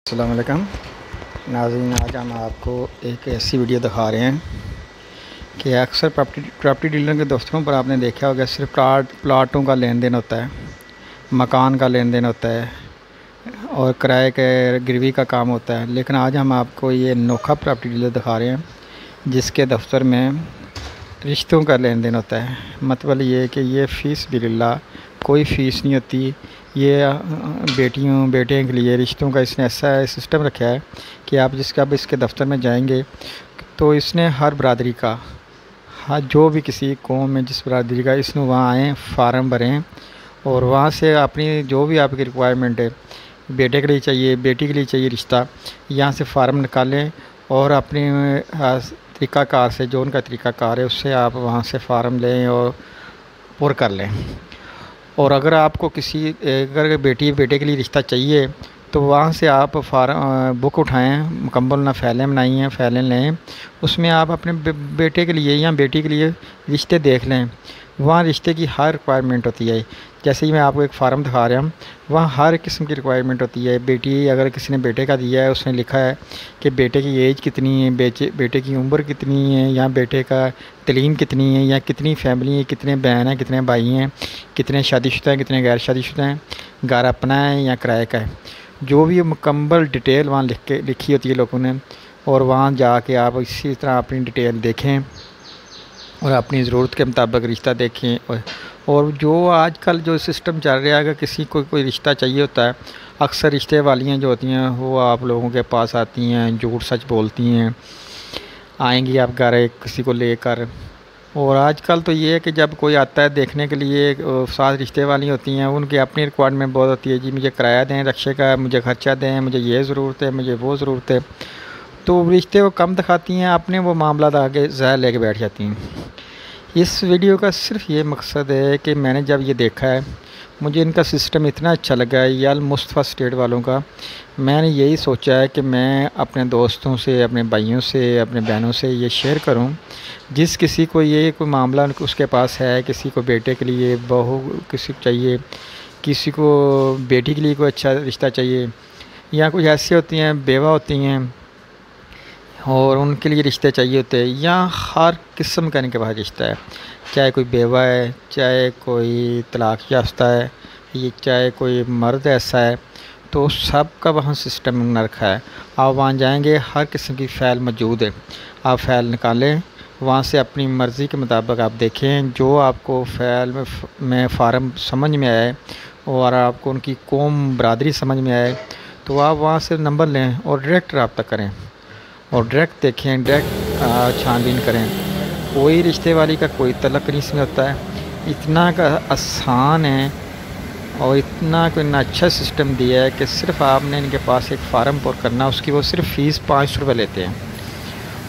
अस्सलाम वालेकुम नाज़रीन, आज हम आपको एक ऐसी वीडियो दिखा रहे हैं कि अक्सर प्रॉपर्टी डीलर के दफ्तरों पर आपने देखा होगा सिर्फ प्लाटों का लेन देन होता है, मकान का लेन देन होता है और किराए के गिरवी का काम होता है। लेकिन आज हम आपको ये अनोखा प्रॉपर्टी डीलर दिखा रहे हैं जिसके दफ्तर में रिश्तों का लेन देन होता है। मतलब ये कि ये फ़ीस बिल्ला कोई फ़ीस नहीं होती। ये बेटियों बेटियों के लिए रिश्तों का इसने ऐसा सिस्टम रखा है कि आप इसके दफ्तर में जाएंगे तो इसने हर बरादरी का, हाँ, जो भी किसी कौम में जिस बरादरी का, इसने वहाँ आएँ, फार्म भरें और वहाँ से अपनी जो भी आपकी रिक्वायरमेंट है, बेटे के लिए चाहिए, बेटी के लिए चाहिए रिश्ता, यहाँ से फ़ार्म निकालें और अपनी तरीक़ाकार से, जो उनका तरीक़ाकार है उससे आप वहाँ से फ़ार्म लें और पुर कर लें। और अगर आपको अगर बेटे के लिए रिश्ता चाहिए तो वहाँ से आप बुक उठाएँ, मुकम्मल ना फ़ाइलें बनाइए, फ़ाइलें लें, उसमें आप अपने बेटे के लिए या बेटी के लिए रिश्ते देख लें। वहाँ रिश्ते की हर रिक्वायरमेंट होती है। जैसे ही मैं आपको एक फ़ार्म दिखा रहा हूँ, वहाँ हर किस्म की रिक्वायरमेंट होती है। बेटी, अगर किसी ने बेटे का दिया है, उसने लिखा है कि बेटे की एज कितनी है, बेटे की उम्र कितनी है, या बेटे का तलीम कितनी है, या कितनी फैमिली है, कितने बहन हैं, कितने भाई हैं, कितने शादीशुदा हैं, कितने गैर शादीशुदा हैं, घर अपना है या किराए का है, जो भी मुकम्मल डिटेल वहाँ लिखी होती है लोगों ने। और वहाँ जाके आप इसी तरह अपनी डिटेल देखें और अपनी ज़रूरत के मुताबिक रिश्ता देखें। और जो आजकल जो सिस्टम चल रहा है, अगर किसी को कोई रिश्ता चाहिए होता है, अक्सर रिश्ते वालियाँ जो होती हैं वो आप लोगों के पास आती हैं, झूठ सच बोलती हैं, आएंगी आप घर किसी को लेकर। और आजकल तो ये है कि जब कोई आता है देखने के लिए, साथ रिश्ते वाली होती हैं, उनकी अपनी रिक्वायरमेंट बहुत होती है, जी मुझे किराया दें रक्शे का, मुझे खर्चा दें, मुझे ये ज़रूरत है, मुझे वो ज़रूरत है। तो रिश्ते वो कम दिखाती हैं, अपने वो मामला आगे ज़ाहिर लेके बैठ जाती हैं। इस वीडियो का सिर्फ ये मकसद है कि मैंने जब ये देखा है, मुझे इनका सिस्टम इतना अच्छा लगा है, या मुस्तफ़ा स्टेट वालों का। मैंने यही सोचा है कि मैं अपने दोस्तों से, अपने भाइयों से, अपने बहनों से ये शेयर करूं, जिस किसी को ये कोई मामला उसके पास है, किसी को बेटे के लिए बहू किसी को चाहिए, किसी को बेटी के लिए कोई अच्छा रिश्ता चाहिए, या कुछ ऐसी होती हैं बेवा होती हैं और उनके लिए रिश्ते चाहिए होते हैं, या हर किस्म का इनके पास रिश्ता है, चाहे कोई बेवा है, चाहे कोई तलाक याफ्ता है, ये चाहे कोई मर्द ऐसा है, तो सब का वहाँ सिस्टम बना रखा है। आप वहाँ जाएंगे, हर किस्म की फ़ाइल मौजूद है, आप फ़ाइल निकालें, वहाँ से अपनी मर्ज़ी के मुताबिक आप देखें, जो आपको फ़ाइल में फ़ार्म समझ में आए और आपको उनकी कौम बरादरी समझ में आए, तो आप वहाँ से नंबर लें और डायरेक्ट रब्ता करें और डायरेक्ट देखें, डायरेक्ट छानबीन करें। कोई रिश्ते वाली का कोई तलक नहीं इसमें होता है। इतना का आसान है और इतना कोई अच्छा सिस्टम दिया है कि सिर्फ आपने इनके पास एक फ़ार्म पुर करना, उसकी वो सिर्फ फ़ीस 500 रुपये लेते हैं।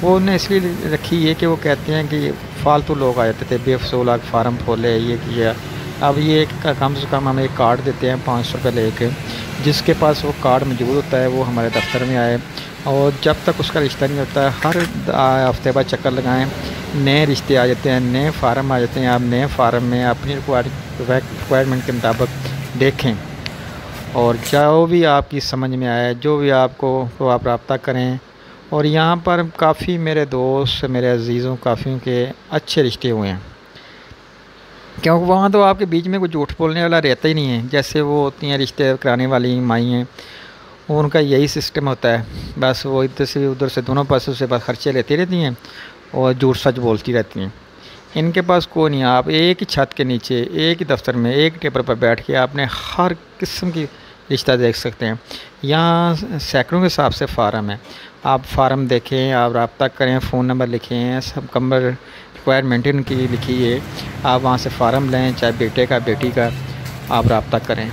वो उन्हें इसलिए रखी है कि वो कहते हैं कि फालतू लोग आ जाते थे, बेफजूल आग फ़ार्म खोले, ये किया। अब ये कम से कम हमें एक कार्ड देते हैं 500 रुपये लेके, जिसके पास वो कार्ड मौजूद होता है वो हमारे दफ्तर में आए, और जब तक उसका रिश्ता नहीं होता है, हर हफ्ते बाद चक्कर लगाएं, नए रिश्ते आ जाते हैं, नए फ़ार्म आ जाते हैं। आप नए फ़ार्म में अपनी रिक्वायरमेंट के मुताबिक देखें और जो भी आपकी समझ में आए, जो भी आपको, तो आप रब्ता करें। और यहाँ पर काफ़ी मेरे दोस्त, मेरे अजीज़ों, काफ़ी के अच्छे रिश्ते हुए हैं, क्योंकि वहाँ तो आपके बीच में कोई झूठ बोलने वाला रहता ही नहीं है। जैसे वो होती हैं रिश्ते कराने वाली माई हैं, उनका यही सिस्टम होता है, बस वो इधर से उधर से दोनों पासों से बस खर्चे लेती रहती हैं और झूठ सच बोलती रहती हैं। इनके पास कोई नहीं। आप एक ही छत के नीचे, एक ही दफ्तर में, एक टेबल पर बैठ के आपने हर किस्म की रिश्ता देख सकते हैं। यहाँ सैकड़ों के हिसाब से फ़ार्म है, आप फ़ार्म देखें, आप रब्ता करें, फ़ोन नंबर लिखें, सब कम्बर रिक्वायरमेंट उनकी लिखी है, आप वहाँ से फ़ार्म लें, चाहे बेटे का बेटी का, आप रब्ता करें।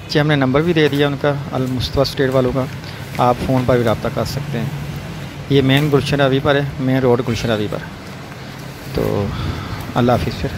जी, हमने नंबर भी दे दिया उनका, अल मुस्तफ़ा स्टेट वालों का, आप फ़ोन पर भी रब्ता कर सकते हैं। ये मेन गुलशन रवी पर है, मेन रोड गुलशन रवी पर। तो अल्लाह हाफ़िज़ फिर।